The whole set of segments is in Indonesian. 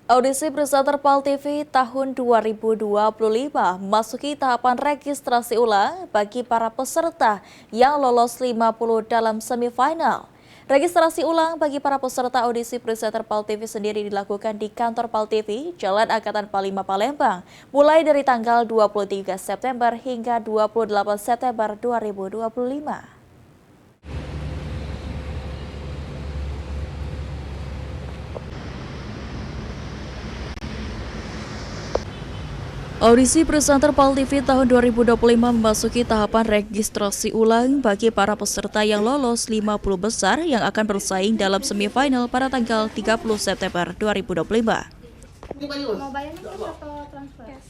Audisi presenter PAL TV tahun 2025 memasuki tahapan registrasi ulang bagi para peserta yang lolos 50 dalam semifinal. Registrasi ulang bagi para peserta audisi presenter PAL TV sendiri dilakukan di kantor PAL TV, Jalan Angkatan 45 Palembang, mulai dari tanggal 23 September hingga 28 September 2025. Audisi presenter PAL TV tahun 2025 memasuki tahapan registrasi ulang bagi para peserta yang lolos 50 besar yang akan bersaing dalam semifinal pada tanggal 30 September 2025. Mau bayarnya atau transfer?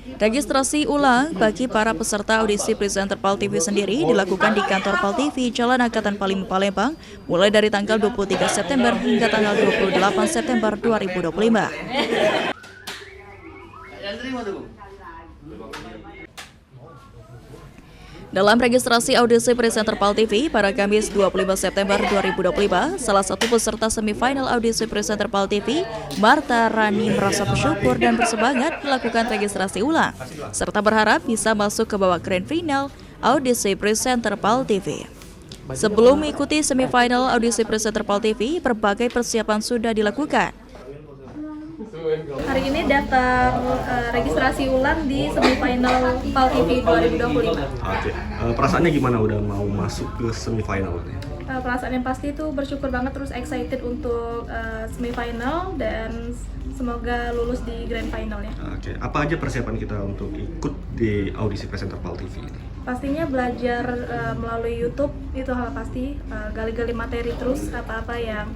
Registrasi ulang bagi para peserta audisi presenter PAL TV sendiri dilakukan di kantor PAL TV Jalan Angkatan 45 Palembang mulai dari tanggal 23 September hingga tanggal 28 September 2025. Dalam registrasi audisi presenter PAL TV pada Kamis 25 September 2025, salah satu peserta semifinal audisi presenter PAL TV, Marta Rani, merasa bersyukur dan bersemangat melakukan registrasi ulang, serta berharap bisa masuk ke babak grand final audisi presenter PAL TV. Sebelum mengikuti semifinal audisi presenter PAL TV, berbagai persiapan sudah dilakukan. Hari ini daftar registrasi ulang di semifinal PAL TV 2025. Oke. Perasaannya gimana udah mau masuk ke semifinal? Perasaan yang pasti itu bersyukur banget, terus excited untuk semifinal dan semoga lulus di grand final ya. Oke. Apa aja persiapan kita untuk ikut di audisi presenter PAL TV ini? Pastinya belajar melalui YouTube itu hal pasti, gali-gali materi terus apa-apa yang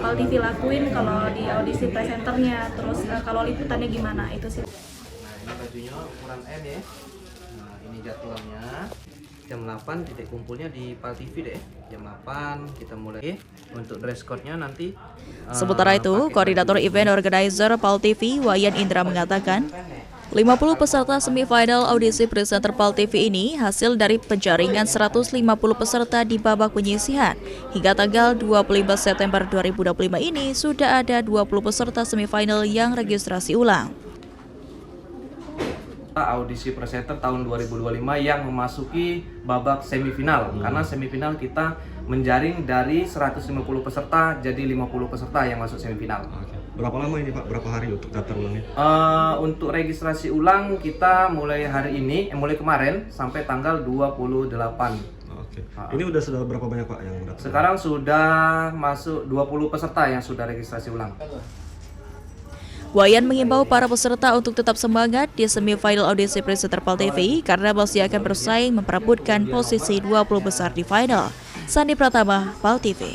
PAL TV lakuin kalau di audisi presenternya, terus kalau liputannya gimana itu sih. Nah, ini bajunya ukuran M ya. Nah, ini jadwalnya. Jam 8 titik kumpulnya di PAL TV deh. Jam 8 kita mulai. Untuk dress code-nya nanti Sementara itu, koordinator event organizer PAL TV, Wayan Indra mengatakan, 50 peserta semifinal audisi presenter PAL TV ini hasil dari penjaringan 150 peserta di babak penyisihan. Hingga tanggal 25 September 2025 ini sudah ada 20 peserta semifinal yang registrasi ulang. audisi presenter tahun 2025 yang memasuki babak semifinal. Karena semifinal kita menjaring dari 150 peserta jadi 50 peserta yang masuk semifinal. Oke. Berapa lama ini Pak? Berapa hari untuk daftar ulangnya? Untuk registrasi ulang kita mulai hari ini, mulai kemarin sampai tanggal 28. Oke. Ini sudah berapa banyak Pak yang daftar? Sekarang sudah masuk 20 peserta yang sudah registrasi ulang. Wayan mengimbau para peserta untuk tetap semangat di semifinal audisi presenter PAL TV karena masih akan bersaing memperebutkan posisi 20 besar di final. Sandi Pratama, PAL TV.